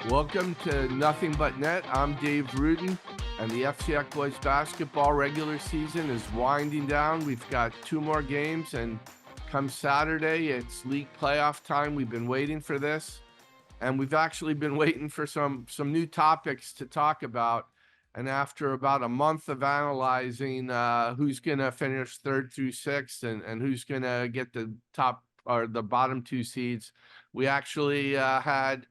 Welcome to Nothing But Net. I'm Dave Rudin, and the FCX boys basketball regular season is winding down. We've got 2 more games, and come Saturday, it's league playoff time. We've been waiting for this, and we've actually been waiting for some new topics to talk about. And after about a month of analyzing who's going to finish 3rd through 6th and who's going to get the top or the bottom 2 seeds, we actually had,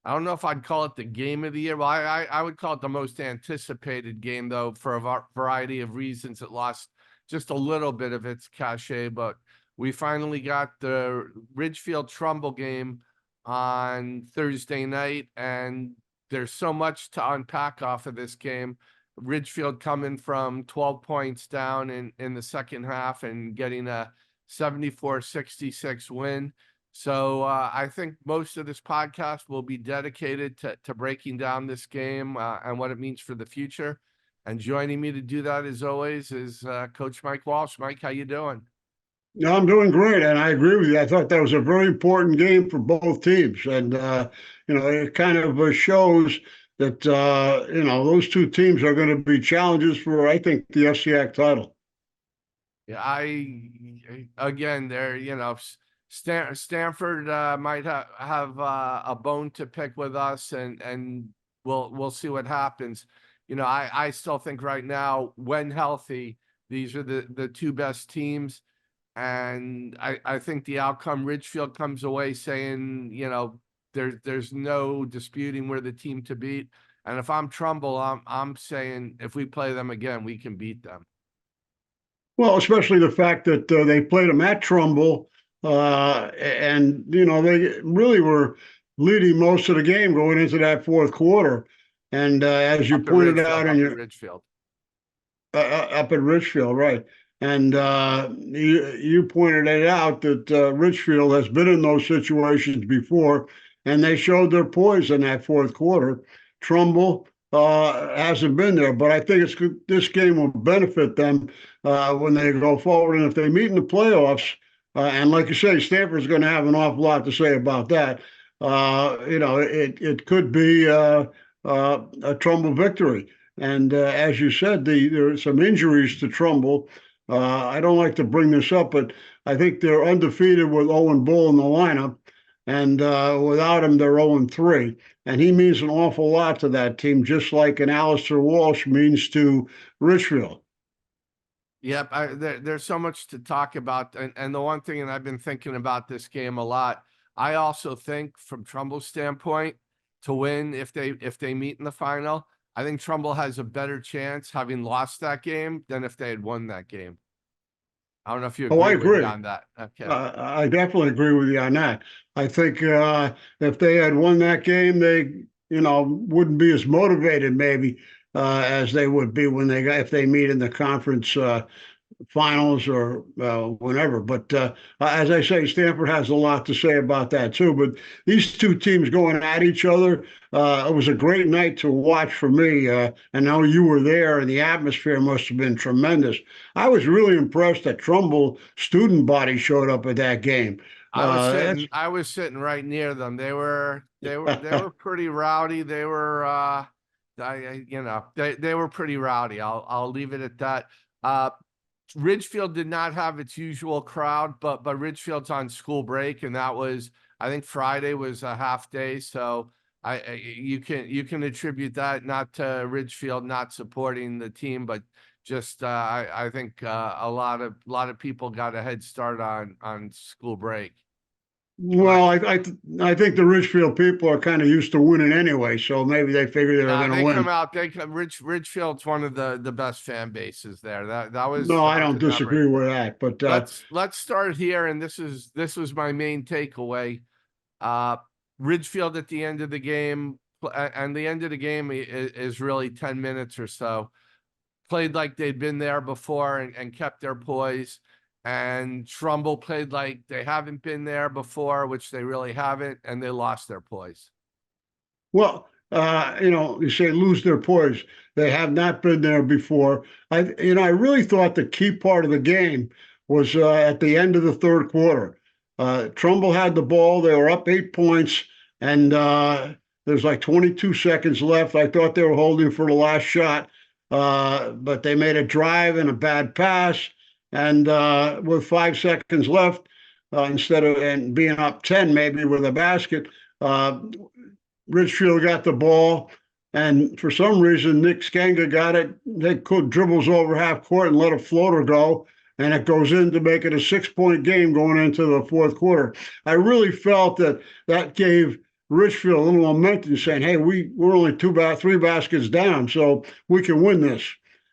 I don't know if I'd call it the game of the year. Well, I would call it the most anticipated game, though, for a variety of reasons. It lost just a little bit of its cachet, but we finally got the Ridgefield Trumbull game on Thursday night, and there's so much to unpack off of this game. Ridgefield coming from 12 points down in the second half and getting a 74-66 win. So I think most of this podcast will be dedicated to breaking down this game and what it means for the future. And joining me to do that, as always, is Coach Mike Walsh. Mike, how you doing? No, I'm doing great, and I agree with you. I thought that was a very important game for both teams, and it kind of shows that those two teams are going to be challenges for, I think, the FCX title. Yeah, again, Stanford might have a bone to pick with us, and we'll see what happens. I still think right now, when healthy, these are the 2 best teams. And I think the outcome, Ridgefield comes away saying, there's no disputing we're the team to beat. And if I'm Trumbull, I'm saying if we play them again, we can beat them. Well, especially the fact that they played them at Trumbull, and they really were leading most of the game going into that fourth quarter. And as you pointed out in your Ridgefield. Up at Ridgefield, right? And you pointed it out that Ridgefield has been in those situations before, and they showed their poise in that fourth quarter. Trumbull hasn't been there, but I think this game will benefit them when they go forward. And if they meet in the playoffs, and like you say, Stanford's going to have an awful lot to say about that. It could be a Trumbull victory. And as you said, there are some injuries to Trumbull. I don't like to bring this up, but I think they're undefeated with Owen Bull in the lineup. And without him, they're 0-3. And he means an awful lot to that team, just like an Alistair Walsh means to Ridgefield. Yep, there's so much to talk about. And the one thing, and I've been thinking about this game a lot, I also think from Trumbull's standpoint, to win if they meet in the final, I think Trumbull has a better chance having lost that game than if they had won that game. I don't know if you agree, I agree with me on that. Okay. I definitely agree with you on that. I think if they had won that game, they wouldn't be as motivated maybe as they would be if they meet in the conference finals or whenever. But as I say, Stanford has a lot to say about that too. But these two teams going at each other, it was a great night to watch for me. I know you were there, and the atmosphere must have been tremendous. I was really impressed that Trumbull student body showed up at that game. I was sitting right near them. They were pretty rowdy. They were they were pretty rowdy. I'll leave it at that. Ridgefield did not have its usual crowd, but Ridgefield's on school break, and that was, I think Friday was a half day, so you can attribute that not to Ridgefield not supporting the team, but just I think a lot of people got a head start on school break. Well, I think the Ridgefield people are kind of used to winning anyway, so maybe they figure they're going to win. Come out. Ridgefield's one of the best fan bases there. That was no, I don't disagree with that. But let's start here, and this was my main takeaway. Ridgefield at the end of the game, and the end of the game is really 10 minutes or so. Played like they'd been there before and kept their poise. And Trumbull played like they haven't been there before, which they really haven't, and they lost their poise. Well, you say lose their poise. They have not been there before. I really thought the key part of the game was at the end of the third quarter. Trumbull had the ball. They were up 8 points, and There's like 22 seconds left. I thought they were holding for the last shot, but they made a drive and a bad pass. And with 5 seconds left, instead of and being up 10 maybe with a basket, uh, Ridgefield got the ball. And for some reason, Nick Skenga got it. They could dribbles over half court and let a floater go. And it goes in to make it a 6 point game going into the fourth quarter. I really felt that that gave Ridgefield a little momentum, saying, "Hey, we're only three baskets down, so we can win this."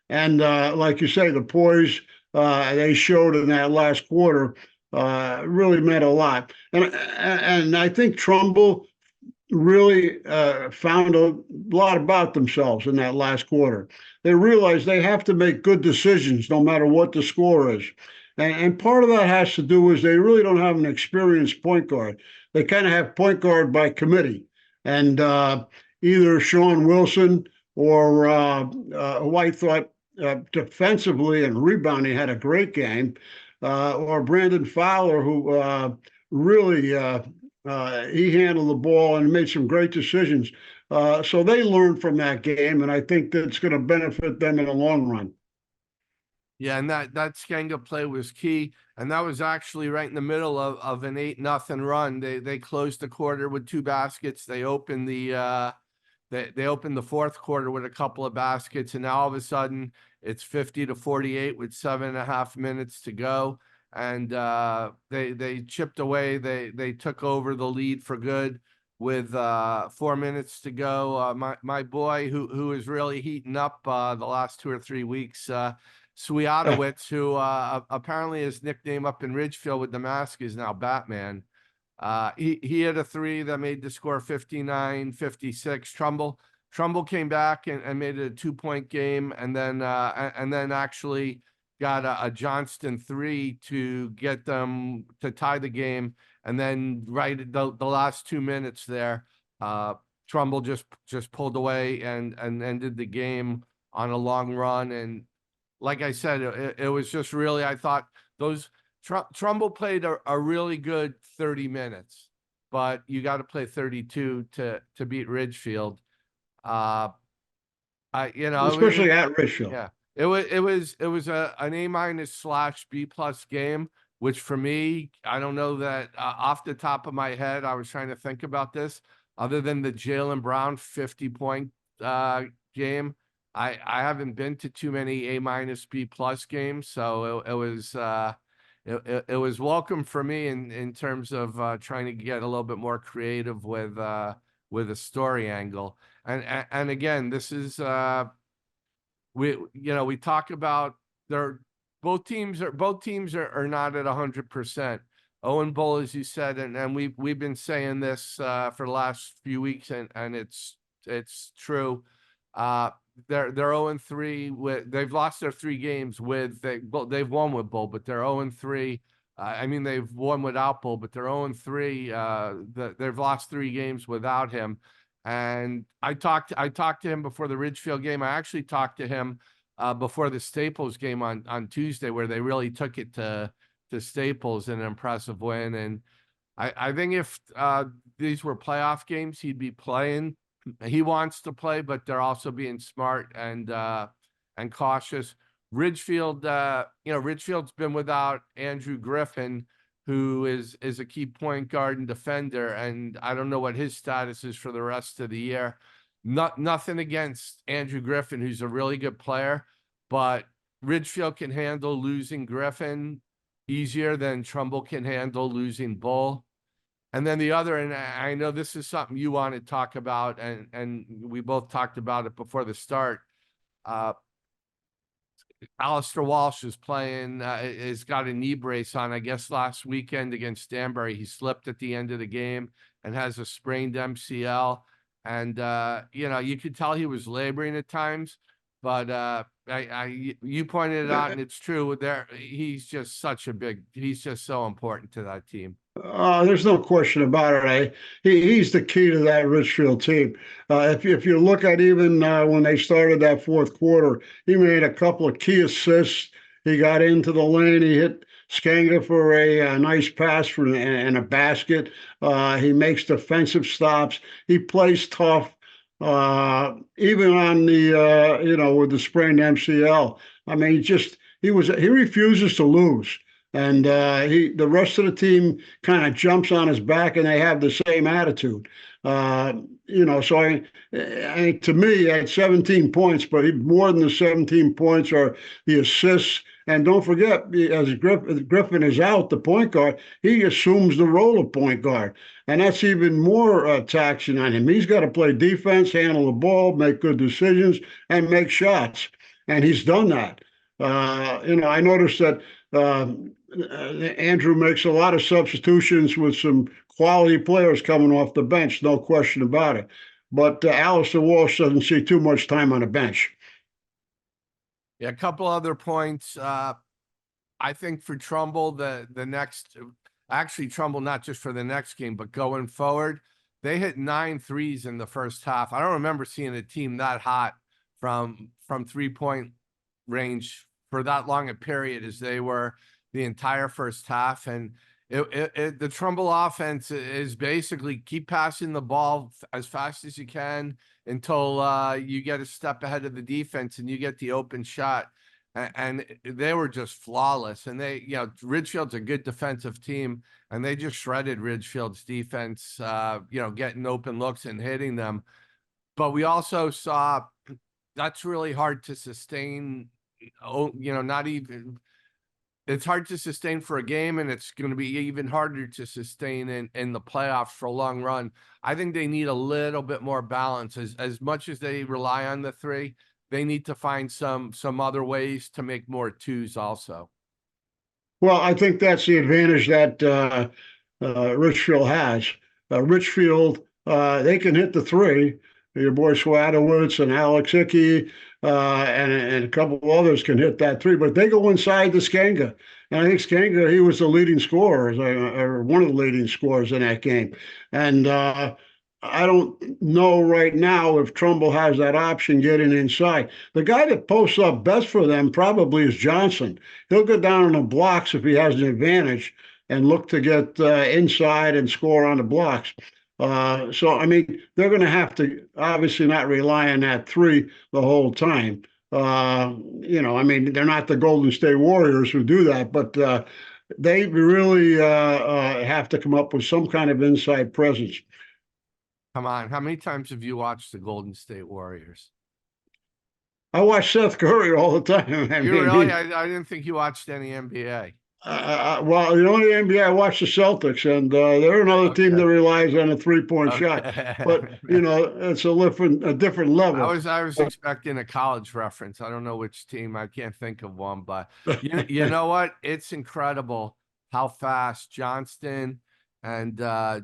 And like you say, the poise they showed in that last quarter really meant a lot. And I think Trumbull really found a lot about themselves in that last quarter. They realized they have to make good decisions no matter what the score is. And part of that has to do with they really don't have an experienced point guard. They kind of have point guard by committee. And either Sean Wilson or who I thought defensively and rebounding had a great game, or Brandon Fowler, who really he handled the ball and made some great decisions. So they learned from that game, and I think that's going to benefit them in the long run. Yeah, and that Skenga play was key, and that was actually right in the middle of an 8-0 run. They closed the quarter with 2 baskets. They opened they opened the fourth quarter with a couple of baskets, and now all of a sudden it's 50-48 with 7.5 minutes to go. And they chipped away. They took over the lead for good with 4 minutes to go. My boy, who is really heating up the last 2 or 3 weeks, Swiatowicz, who apparently his nickname up in Ridgefield with the mask is now Batman. He had a 3 that made the score 59-56. Trumbull came back and made it a 2-point game, and then actually got a Johnston 3 to get them to tie the game. And then right at the last 2 minutes there, Trumbull just pulled away and ended the game on a long run. And like I said, it was just really, I thought those Trumbull played a really good 30 minutes, but you got to play 32 to beat Ridgefield. Especially at Ridgefield. Yeah. It was an A-/B+ game, which for me, I don't know that off the top of my head, I was trying to think about this. Other than the Jaylen Brown 50-point game, I haven't been to too many A-/B+ games, so it was welcome for me in terms of trying to get a little bit more creative with a story angle. And again, this is we talk about both teams are not at 100%. Owen Bull, as you said, and we've been saying this for the last few weeks, and it's true. They're 0-3 they've lost their 3 games they've won with Bull, but they're 0-3. I mean, they've won without Bull, but they're 0-3. They've lost 3 games without him. And I talked to him before the Ridgefield game. I actually talked to him before the Staples game on Tuesday, where they really took it to Staples in an impressive win. And I think if these were playoff games, he'd be playing. He wants to play, but they're also being smart and cautious. Ridgefield, Ridgefield's been without Andrew Griffin, who is a key point guard and defender, and I don't know what his status is for the rest of the year. Nothing against Andrew Griffin, who's a really good player, but Ridgefield can handle losing Griffin easier than Trumbull can handle losing Bull. And then the other, and I know this is something you want to talk about, and we both talked about it before the start. Alistair Walsh is playing, has got a knee brace on. I guess last weekend against Danbury, he slipped at the end of the game and has a sprained MCL. And, you could tell he was laboring at times, but you pointed it out, and it's true. He's just so important to that team. There's no question about it. He's the key to that Ridgefield team. If you look at even when they started that fourth quarter, he made a couple of key assists. He got into the lane. He hit Skanga for a nice pass and a basket. He makes defensive stops. He plays tough, even on the with the sprained MCL. I mean, he refuses to lose, and the rest of the team kind of jumps on his back, and they have the same attitude. So I think to me, at 17 points, but more than the 17 points are the assists. And don't forget, as Griffin is out, the point guard, he assumes the role of point guard. And that's even more taxing on him. He's got to play defense, handle the ball, make good decisions, and make shots. And he's done that. I noticed that Andrew makes a lot of substitutions with some quality players coming off the bench, no question about it. But Alistair Walsh doesn't see too much time on the bench. Yeah, a couple other points. I think for Trumbull, the next, actually Trumbull, not just for the next game, but going forward, they hit 9 threes in the first half. I don't remember seeing a team that hot from 3-point range for that long a period as they were the entire first half. And the Trumbull offense is basically keep passing the ball as fast as you can until you get a step ahead of the defense and you get the open shot. And they were just flawless. And Ridgefield's a good defensive team, and they just shredded Ridgefield's defense, getting open looks and hitting them. But we also saw that's really hard to sustain. Not even. It's hard to sustain for a game, and it's going to be even harder to sustain in the playoffs for a long run. I think they need a little bit more balance. As much as they rely on the three, they need to find some other ways to make more twos also. Well, I think that's the advantage that Ridgefield has. Ridgefield, they can hit the three. Your boy Swadowitz and Alex Hickey and a couple of others can hit that three, but they go inside the Skanga. And I think Skanga, he was the leading scorer, or one of the leading scorers in that game. And I don't know right now if Trumbull has that option getting inside. The guy that posts up best for them probably is Johnson. He'll go down on the blocks if he has an advantage and look to get inside and score on the blocks. I mean, they're going to have to obviously not rely on that three the whole time. I mean, they're not the Golden State Warriors who do that, but they really have to come up with some kind of inside presence. Come on, how many times have you watched the Golden State Warriors? I watch Seth Curry all the time. I didn't think you watched any NBA. Well, the NBA, I watch the Celtics, and they're another team that relies on a three-point shot. But it's a different level. I was expecting a college reference. I don't know which team. I can't think of one, but you know what? It's incredible how fast Johnston and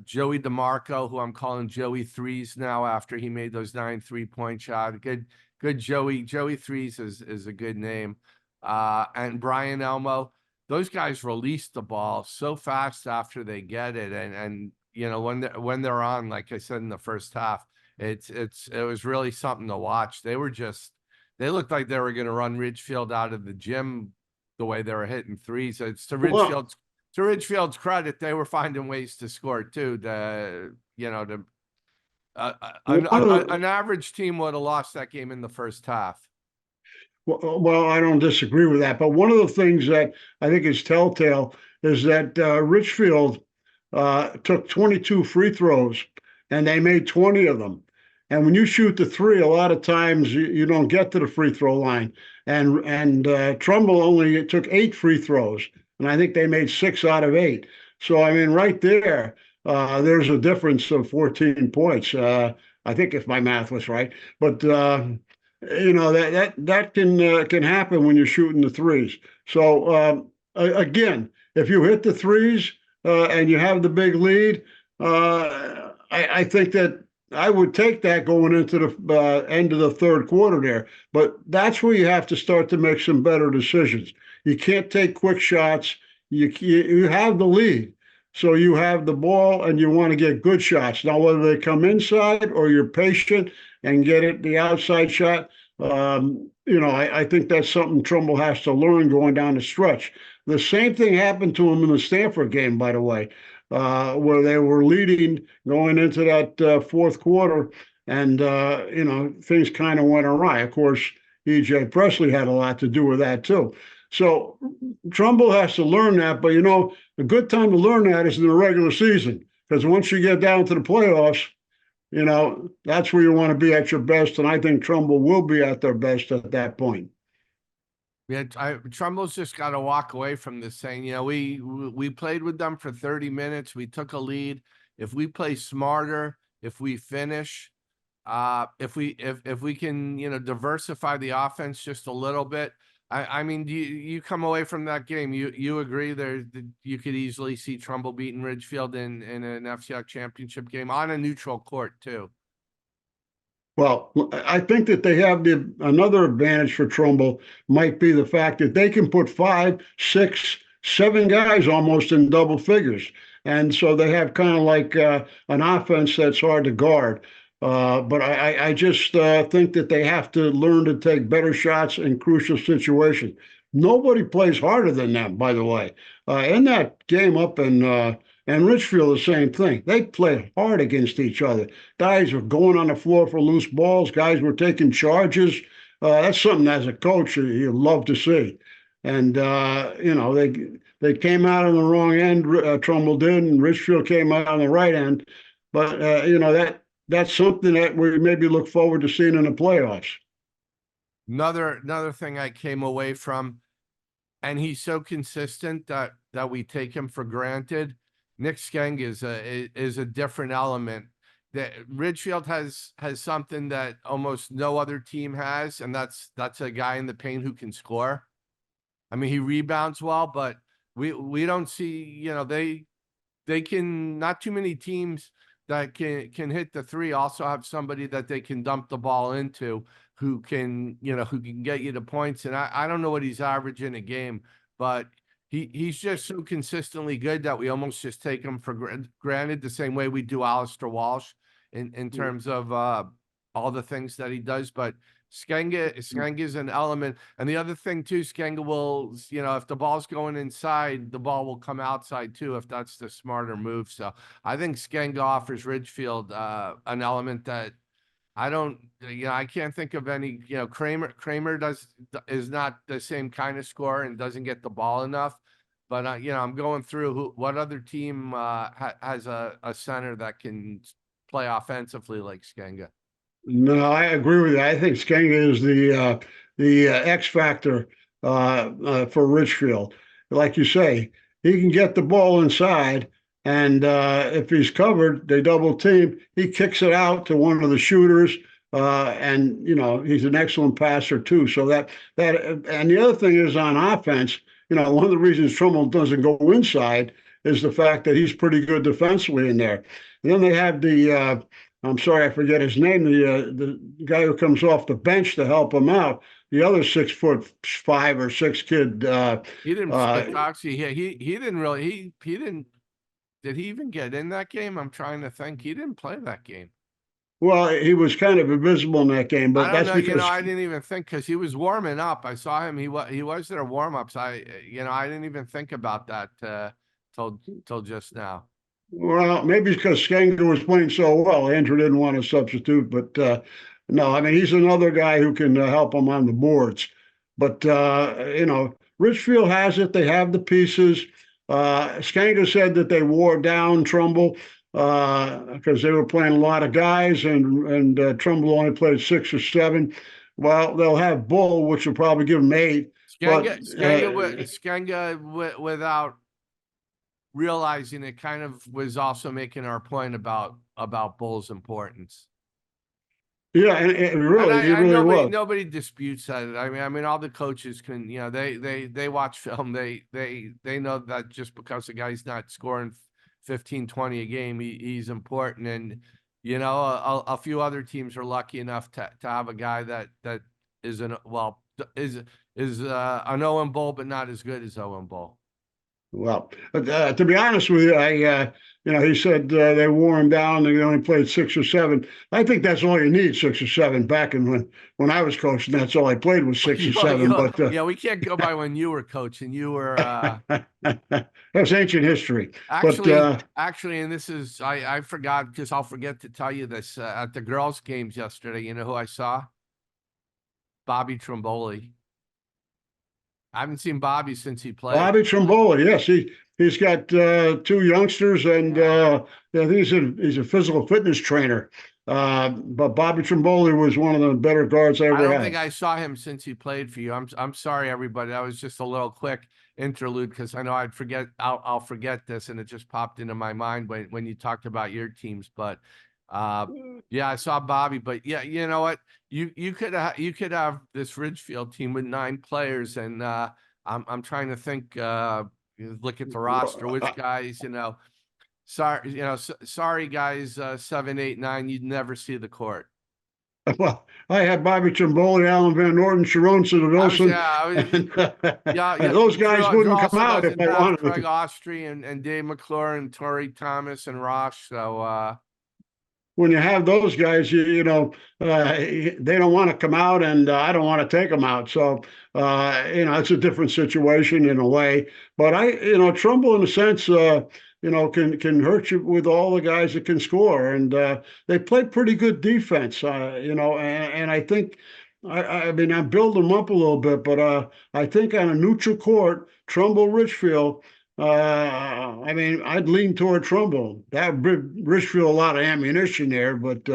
Joey DeMarco, who I'm calling Joey Threes now after he made those 9 3-point shots. Good Joey. Joey Threes is a good name. And Brian Elmo. Those guys release the ball so fast after they get it, and when they're on, like I said in the first half, it was really something to watch. They looked like they were going to run Ridgefield out of the gym the way they were hitting threes. It's to Ridgefield's credit, they were finding ways to score too. An average team would have lost that game in the first half. Well, I don't disagree with that. But one of the things that I think is telltale is that Ridgefield took 22 free throws, and they made 20 of them. And when you shoot the three, a lot of times you don't get to the free throw line. And Trumbull only took 8 free throws, and I think they made 6 out of 8. So, I mean, right there, there's a difference of 14 points. I think if my math was right. But that can happen when you're shooting the threes. So again, if you hit the threes and you have the big lead, I think that I would take that going into the end of the third quarter there. But that's where you have to start to make some better decisions. You can't take quick shots. You have the lead. So you have the ball and you want to get good shots. Now, whether they come inside or you're patient and get it the outside shot, I think that's something Trumbull has to learn going down the stretch. The same thing happened to them in the Stanford game, by the way, where they were leading going into that fourth quarter, and things kind of went awry. Of course, E.J. Presley had a lot to do with that too. So Trumbull has to learn that, but a good time to learn that is in the regular season, because once you get down to the playoffs, that's where you want to be at your best, and I think Trumbull will be at their best at that point. Yeah, Trumbull's just got to walk away from this saying, we played with them for 30 minutes. We took a lead. If we play smarter, if we finish, if we can, diversify the offense just a little bit. I mean, you come away from that game, you agree you could easily see Trumbull beating Ridgefield in an FCX championship game on a neutral court too. Well, I think that they have another advantage for Trumbull might be the fact that they can put 5, 6, 7 guys almost in double figures. And so they have kind of like an offense that's hard to guard. But I just think that they have to learn to take better shots in crucial situations. Nobody plays harder than them, by the way. In that game up in and Ridgefield, the same thing. They play hard against each other. Guys were going on the floor for loose balls. Guys were taking charges. That's something as a coach you love to see. And they came out on the wrong end. Trumbull did, and Ridgefield came out on the right end. But that's something that we maybe look forward to seeing in the playoffs. Another thing I came away from, and he's so consistent that we take him for granted. Nick Skeng is a different element. That Ridgefield has something that almost no other team has, and that's a guy in the paint who can score. I mean, he rebounds well, but we don't see, they can, not too many teams that can hit the three also have somebody that they can dump the ball into who can get you the points. And I don't know what he's averaging a game, but he's just so consistently good that we almost just take him for granted, the same way we do Alistair Walsh in terms of all the things that he does. But Skenga is an element. And the other thing too, Skenga will, if the ball's going inside, the ball will come outside too, if that's the smarter move. So I think Skenga offers Ridgefield an element that I can't think of any. Kramer is not the same kind of scorer and doesn't get the ball enough. But I'm going through what other team has a center that can play offensively like Skenga. No, I agree with you. I think Skenga is the X factor for Ridgefield. Like you say, he can get the ball inside, and if he's covered, they double team. He kicks it out to one of the shooters, and he's an excellent passer too. So that and the other thing is on offense. One of the reasons Trumbull doesn't go inside is the fact that he's pretty good defensively in there. And then they have the I'm sorry, I forget his name. The guy who comes off the bench to help him out. The other 6'5" or 6" kid. He didn't. Actually, he didn't really. He didn't. Did he even get in that game? I'm trying to think. He didn't play that game. Well, he was kind of invisible in that game, but that's because I didn't even think, because he was warming up. I saw him. He was there warm ups. I didn't even think about that till just now. Well, maybe because Skenga was playing so well, Andrew didn't want to substitute. But no, I mean, he's another guy who can help him on the boards. But Ridgefield has it. They have the pieces. Skenga said that they wore down Trumbull because they were playing a lot of guys, and Trumbull only played 6 or 7. Well, they'll have Bull, which will probably give them 8. Skenga without realizing it kind of was also making our point about Bull's importance. Yeah, and it really was. Nobody disputes that. I mean, all the coaches can, they watch film. They know that just because the guy's not scoring 15, 20 a game, he's important. And a few other teams are lucky enough to have a guy that is an Owen Bull, but not as good as Owen Bull. Well, to be honest with you, he said they wore him down. They only played 6 or 7. I think that's all you need, 6 or 7. Back in when I was coaching, that's all I played was six or seven. But Yeah, we can't go by when you were coaching. You were that's ancient history. But actually, and this is I forgot because I'll forget to tell you this at the girls' games yesterday. You know who I saw? Bobby Trimboli. I haven't seen Bobby since he played. Bobby Trumbull, yes, he's got 2 youngsters, and I think he's a physical fitness trainer. But Bobby Trumbull was one of the better guards I I ever don't think had. I saw him since he played for you. I'm sorry, everybody. That was just a little quick interlude because I know I'd forget. I'll forget this, and it just popped into my mind when you talked about your teams. But uh, yeah, I saw Bobby. But yeah, you know what? You could have this Ridgefield team with 9 players, and I'm trying to think. Look at the roster. Which guys? Sorry, sorry guys. 7, 8, 9. You'd never see the court. Well, I had Bobby Trimboli, Alan Van Norton, Sharon Wilson, and, Yeah. and those guys Drew wouldn't come also out if doesn't I have wanted them Craig to. Austri and Dave McClure and Torrey Thomas and Rosh. So When you have those guys, they don't want to come out, and I don't want to take them out. So, it's a different situation in a way. But Trumbull, in a sense, can hurt you with all the guys that can score, and they play pretty good defense. And I think, I mean, I'm building them up a little bit, but I think on a neutral court, Trumbull Richfield. I mean, I'd lean toward Trumbull. That would Richfield a lot of ammunition there, but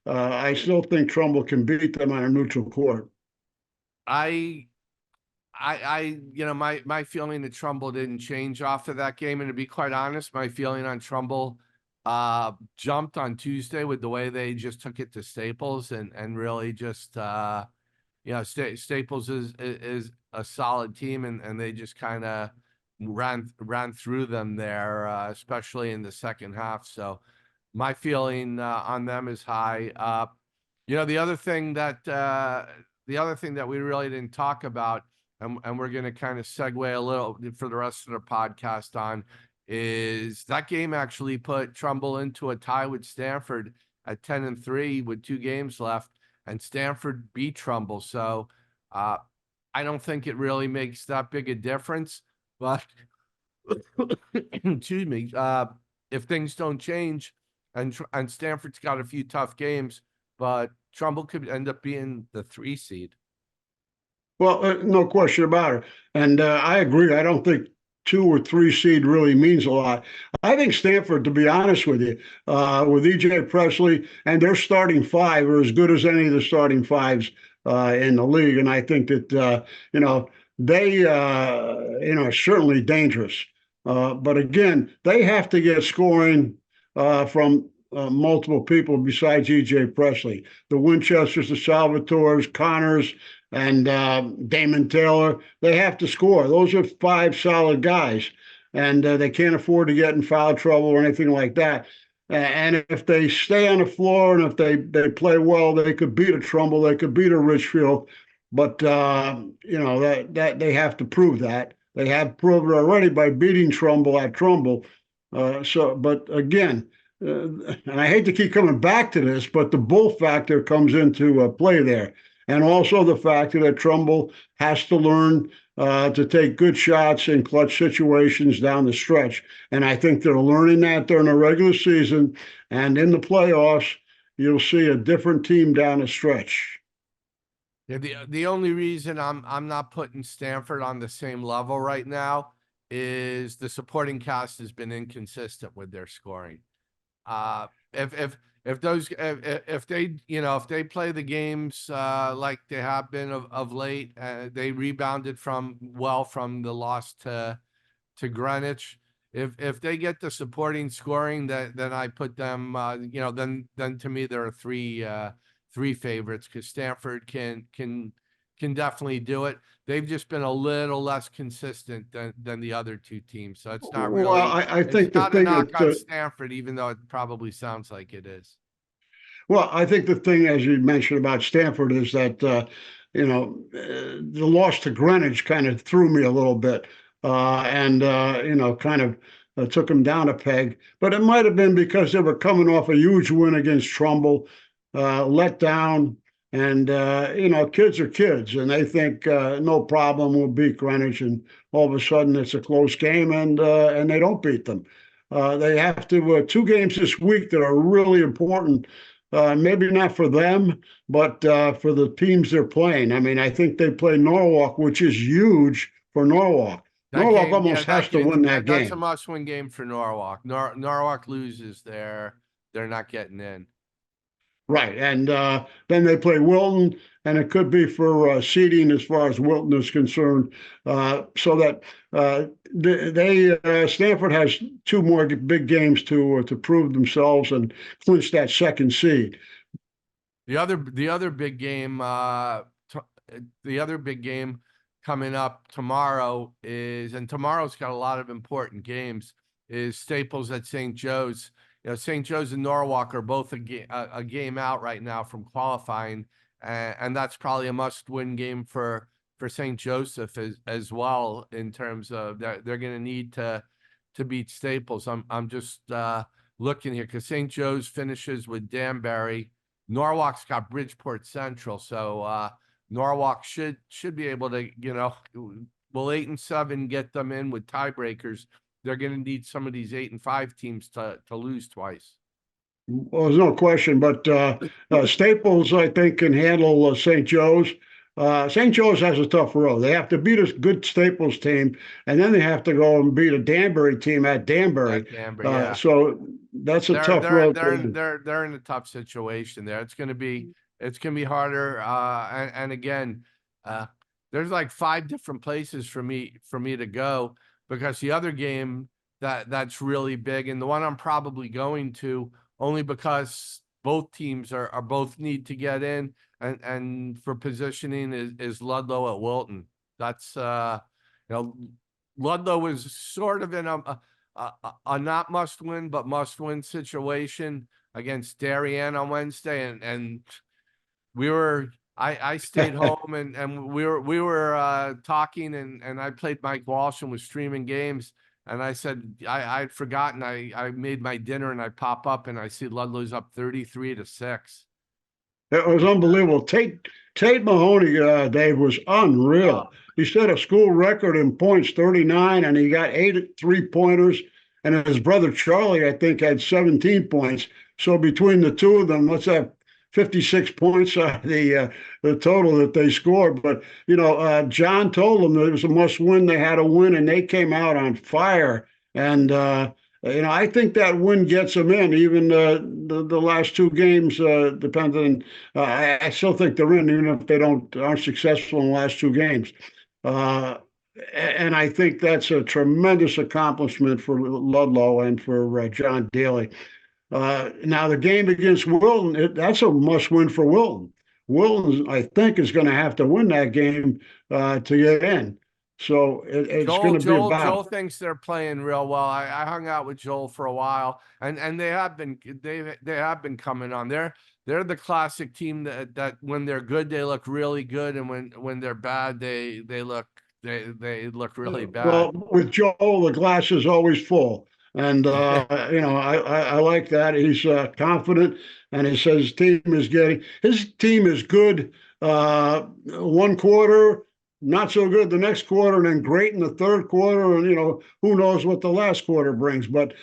I still think Trumbull can beat them on a neutral court. I my feeling that Trumbull didn't change off of that game. And to be quite honest, my feeling on Trumbull jumped on Tuesday with the way they just took it to Staples and really just Staples is a solid team, and they just kind of ran through them there, especially in the second half. So my feeling on them is high. The other thing that we really didn't talk about, and we're going to kind of segue a little for the rest of the podcast on, is that game actually put Trumbull into a tie with Stanford at 10-3 with 2 games left, and Stanford beat Trumbull. So I don't think it really makes that big a difference, but excuse me, if things don't change, and Stanford's got a few tough games, but Trumbull could end up being the 3 seed. Well, no question about it. And I agree. I don't think 2 or 3 seed really means a lot. I think Stanford, to be honest with you, with EJ Presley and their starting 5 are as good as any of the starting 5s in the league. And I think that, they, are certainly dangerous. But again, they have to get scoring from multiple people besides EJ Presley. The Winchesters, the Salvatores, Connors, and Damon Taylor, they have to score. Those are 5 solid guys, and they can't afford to get in foul trouble or anything like that. And if they stay on the floor and if they play well, they could beat a Trumbull, they could beat a Ridgefield. But that they have to prove that. They have proved it already by beating Trumbull at Trumbull. But again, and I hate to keep coming back to this, but the bull factor comes into play there. And also the fact that Trumbull has to learn to take good shots in clutch situations down the stretch. And I think they're learning that during the regular season. And in the playoffs, you'll see a different team down the stretch. Yeah, the only reason I'm not putting Stanford on the same level right now is the supporting cast has been inconsistent with their scoring. If they play the games like they have been of late, they rebounded from the loss to Greenwich. If they get the supporting scoring, then I put them. Then to me there are three favorites because Stanford can definitely do it. They've just been a little less consistent than the other 2 teams. So it's not Well, really I it's think the not a thing knock that on Stanford, even though it probably sounds like it is. Well, I think the thing, as you mentioned about Stanford, is that the loss to Greenwich kind of threw me a little bit. and kind of took them down a peg. But it might have been because they were coming off a huge win against Trumbull, let down. And kids are kids, and they think no problem, we'll beat Greenwich, and all of a sudden it's a close game, and they don't beat them. They have to two games this week that are really important. Maybe not for them, but for the teams they're playing. I mean, I think they play Norwalk, which is huge for Norwalk. That Norwalk game, yeah, almost has to win that that's a game. must-win game for Norwalk. Norwalk loses, they're not getting in. Right. And then they play Wilton, and it could be for seeding as far as Wilton is concerned. So that Stanford has two more big games to prove themselves and clinch that second seed. The other big game, the other big game coming up tomorrow and tomorrow's got a lot of important games, is Staples at St. Joe's. St. Joe's and Norwalk are both a game out right now from qualifying, and that's probably a must-win game for St. Joseph as well, in terms of they're going to need to beat Staples. I'm just looking here because St. Joe's finishes with Danbury. Norwalk's got Bridgeport Central, so Norwalk should be able to, will 8 and 7 get them in with tiebreakers? They're going to need some of these 8 and 5 teams to lose twice. Well, there's no question, but Staples, I think, can handle St. Joe's. St. Joe's has a tough road. They have to beat a good Staples team, and then they have to go and beat a Danbury team at Danbury. Yeah. So that's a tough road. They're in a tough situation there. It's going to be harder. And again, there's like 5 different places for me to go, because the other game that's really big, and the one I'm probably going to, only because both teams are both need to get in, and for positioning, is Ludlow at Wilton. That's Ludlow was sort of in a not must win but must win situation against Darien on Wednesday, and I stayed home, and we were talking, and I played Mike Walsh and was streaming games, and I said I'd forgotten I made my dinner, and I pop up and I see Ludlow's up 33-6. It was unbelievable. Tate Mahoney, Dave, was unreal. He set a school record in points, 39, and he got 8 3-pointers. And his brother Charlie, I think, had 17 points. So between the two of them, let's have 56 points the total that they scored. But John told them that it was a must-win. They had to win, and they came out on fire. And I think that win gets them in. Even the last 2 games, depending. I still think they're in, even if they aren't successful in the last 2 games. And I think that's a tremendous accomplishment for Ludlow and for John Daly. Now the game against Wilton, that's a must-win for Wilton. Wilton, I think, is going to have to win that game to get in. So it's going to be a battle. Joel thinks they're playing real well. I hung out with Joel for a while, and they have been coming on. They're the classic team that when they're good they look really good, and when they're bad they look really bad. Well, with Joel, the glass is always full, and I like that. He's confident, and he says his team is good 1 quarter, not so good the next quarter, and then great in the third quarter, and who knows what the last quarter brings. But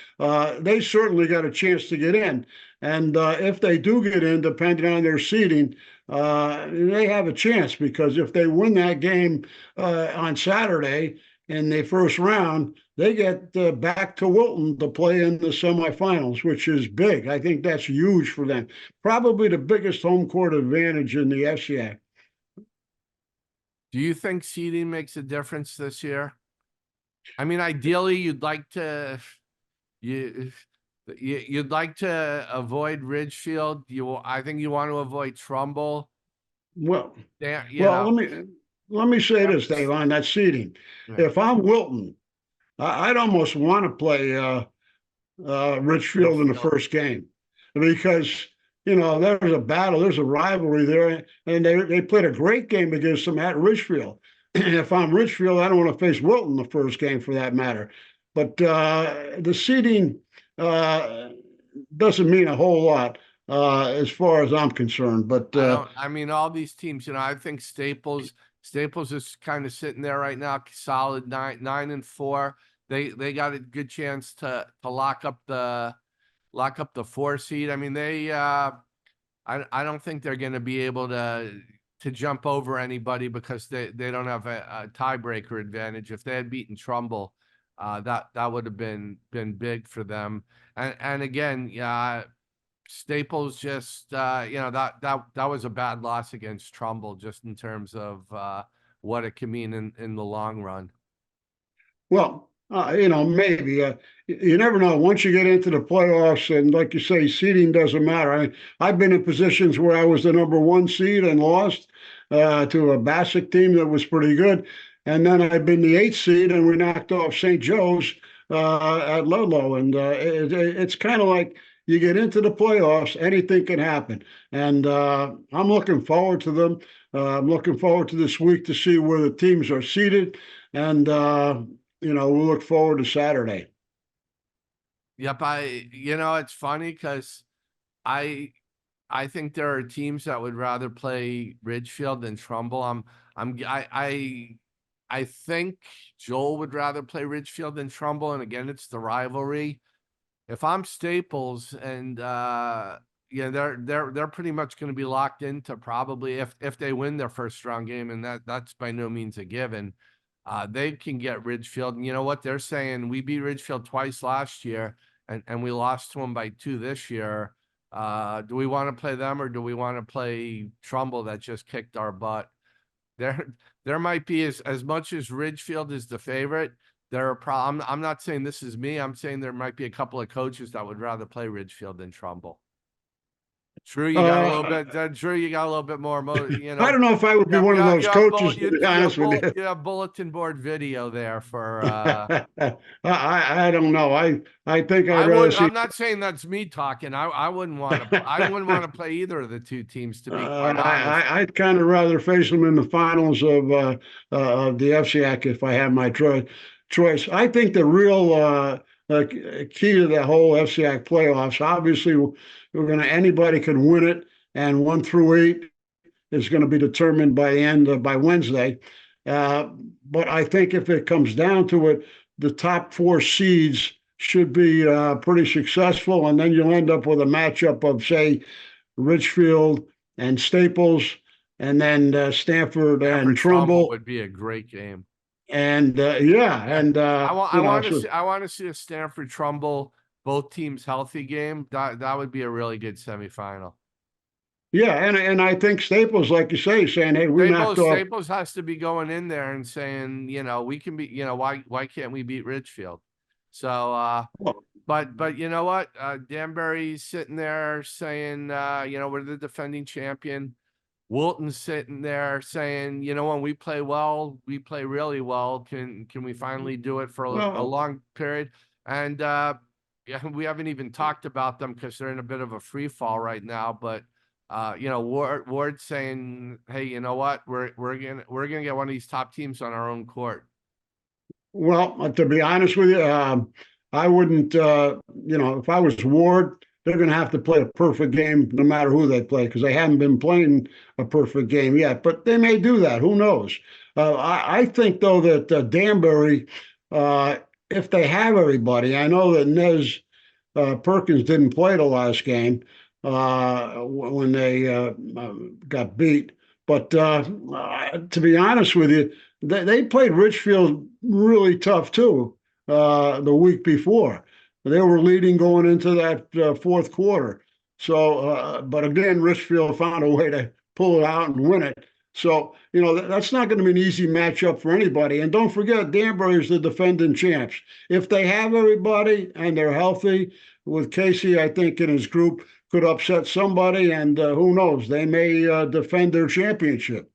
they certainly got a chance to get in, and if they do get in, depending on their seeding, they have a chance, because if they win that game on Saturday in the first round, they get back to Wilton to play in the semifinals, which is big. I think that's huge for them. Probably the biggest home court advantage in the FCA. Do you think seeding makes a difference this year? I mean, ideally, you'd like to avoid Ridgefield. I think you want to avoid Trumbull. Well, let me say this, Dave, on that seeding. Yeah. If I'm Wilton, I'd almost want to play Ridgefield in the first game, because there's a battle, there's a rivalry there, and they played a great game against them at Ridgefield. if I'm Ridgefield, I don't want to face Wilton the first game for that matter. But the seeding uh, doesn't mean a whole lot as far as I'm concerned. But I don't. I mean, all these teams. I think Staples is kind of sitting there right now, solid 9-4. They got a good chance to lock up the 4 seed. I mean, I don't think they're going to be able to jump over anybody because they don't have a tiebreaker advantage. If they had beaten Trumbull, that would have been big for them. And again, yeah, Staples just that was a bad loss against Trumbull, just in terms of what it can mean in the long run. well, maybe you never know. Once you get into the playoffs, and like you say, seeding doesn't matter. I've been in positions where I was the number one seed and lost to a Bassick team that was pretty good, and then I've been the eighth seed, and we knocked off St. Joe's at Ludlow, and it's kind of like you get into the playoffs, anything can happen, and I'm looking forward to them. I'm looking forward to this week to see where the teams are seated, and we'll look forward to Saturday. Yep, it's funny because I I think there are teams that would rather play Ridgefield than Trumbull. I think Joel would rather play Ridgefield than Trumbull, and again, it's the rivalry. If I'm Staples, and yeah, they're pretty much going to be locked into, probably, if they win their first round game, and that's by no means a given. They can get Ridgefield, and you know what they're saying? We beat Ridgefield twice last year, and we lost to them by 2 this year. Do we want to play them, or do we want to play Trumbull that just kicked our butt? There might be, as much as Ridgefield is the favorite, there are problem. I'm not saying this is me. I'm saying there might be a couple of coaches that would rather play Ridgefield than Trumbull. True, you got a little bit. True, you got a little bit more. I don't know if I would be one of those coaches, to be honest with you. You have bulletin board video there for. I don't know. I think I'd rather see. I'm not saying that's me talking. I wouldn't want to. I wouldn't want to play either of the two teams, to be quite honest. I'd kind of rather face them in the finals of the FCAC if I had my choice. I think the real key to the whole FCAC playoffs, obviously, anybody can win it, and 1 through 8 is going to be determined by the end by Wednesday. But I think if it comes down to it, the top 4 seeds should be pretty successful, and then you'll end up with a matchup of, say, Ridgefield and Staples, and then Stanford and Trumbull would be a great game. And I want to see a Stanford Trumbull, both teams healthy game. That would be a really good semifinal. Yeah, and I think Staples, like you say, saying, "Hey, we knocked off." Staples has to be going in there and saying, we can be, why can't we beat Ridgefield? So, but you know what? Danbury's sitting there saying, we're the defending champion. Wilton's sitting there saying, when we play well, we play really well. Can we finally do it for a long period? And yeah, we haven't even talked about them because they're in a bit of a free fall right now. But Ward's saying, hey, you know what? We're gonna get one of these top teams on our own court. Well, to be honest with you, I wouldn't. If I was Ward, they're going to have to play a perfect game no matter who they play, because they haven't been playing a perfect game yet. But they may do that. Who knows? I think, though, that Danbury, if they have everybody, I know that Nez Perkins didn't play the last game when they got beat. But to be honest with you, they played Ridgefield really tough, too, the week before. They were leading going into that fourth quarter. So, but again, Ridgefield found a way to pull it out and win it. So, that's not going to be an easy matchup for anybody. And don't forget, Danbury is the defending champs. If they have everybody and they're healthy, with Casey, I think, in his group, could upset somebody. And who knows, they may defend their championship.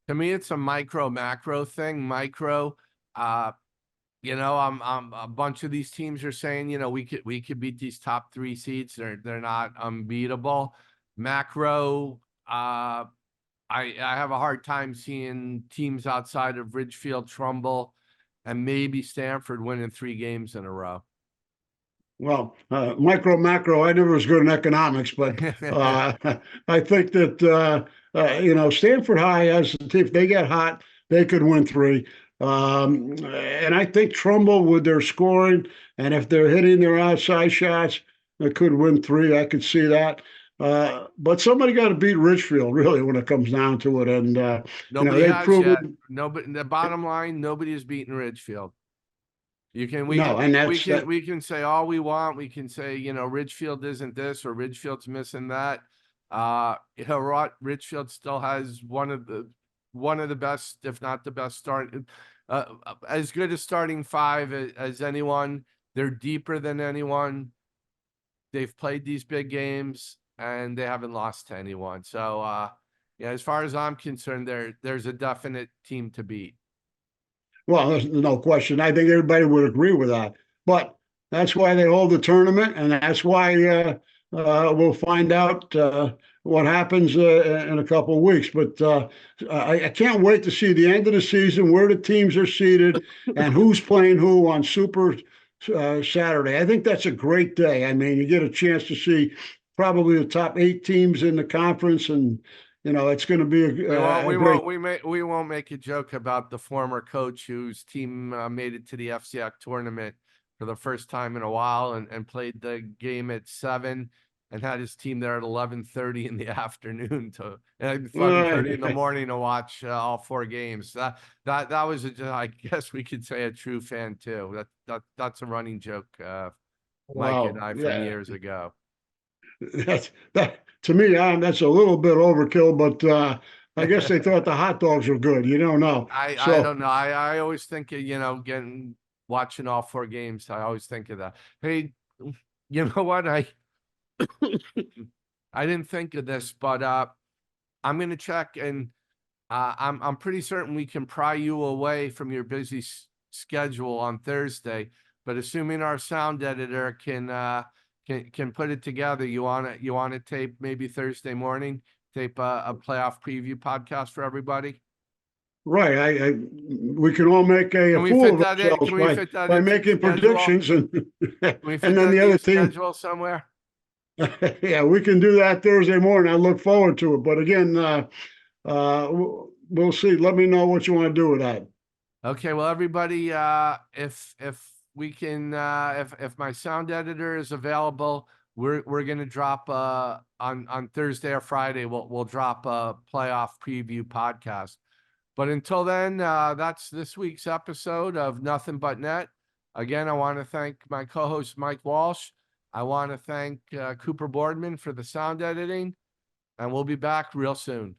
To me, it's a macro thing. Micro, I'm a bunch of these teams are saying, we could beat these top 3 seeds. They're not unbeatable. Macro, I I have a hard time seeing teams outside of Ridgefield, Trumbull, and maybe Stanford winning 3 games in a row. Well, micro, macro, I never was good in economics, but I think that, Stanford High has, if they get hot, they could win 3. And I think Trumbull, with their scoring, and if they're hitting their outside shots, they could win 3. I could see that. But somebody got to beat Ridgefield, really, when it comes down to it. And, Nobody they has yet. proven. Nobody. The bottom line, nobody has beaten Ridgefield. We No, and that's that. we can say all we want. We can say, Ridgefield isn't this or Ridgefield's missing that. Ridgefield still has one of the best, if not the best start, as good a starting 5 as anyone. They're deeper than anyone. They've played these big games and they haven't lost to anyone. So, as far as I'm concerned, there's a definite team to beat. Well, there's no question. I think everybody would agree with that. But that's why they hold the tournament, and that's why we'll find out what happens in a couple of weeks. But I can't wait to see the end of the season, where the teams are seated, and who's playing who on Super Saturday. I think that's a great day. I mean, you get a chance to see probably the top 8 teams in the conference, and it's going to be we won't make a joke about the former coach whose team made it to the FCX tournament for the first time in a while and played the game at 7 and had his team there at 11:30 in the afternoon to 11:30 in the morning to watch all 4 games. That was I guess we could say a true fan too. That's a running joke, Mike and I from years ago. That to me, that's a little bit overkill, but I guess they thought the hot dogs were good. You don't know. I don't know. I always think of, watching all 4 games. I always think of that. Hey, you know what? I didn't think of this, but I'm gonna check, and I'm pretty certain we can pry you away from your busy schedule on Thursday. But assuming our sound editor can put it together, you want to tape maybe Thursday morning, tape a playoff preview podcast for everybody. Right. We can all make a fool of ourselves by making predictions, and and then the other team schedule somewhere. Yeah, we can do that Thursday morning. I look forward to it. But again, we'll see. Let me know what you want to do with that. Okay, well, everybody, if we can, if my sound editor is available, we're gonna drop on Thursday or Friday. We'll drop a playoff preview podcast. But until then, that's this week's episode of Nothing But Net. Again, I want to thank my co-host Mike Walsh. I want to thank Cooper Boardman for the sound editing, and we'll be back real soon.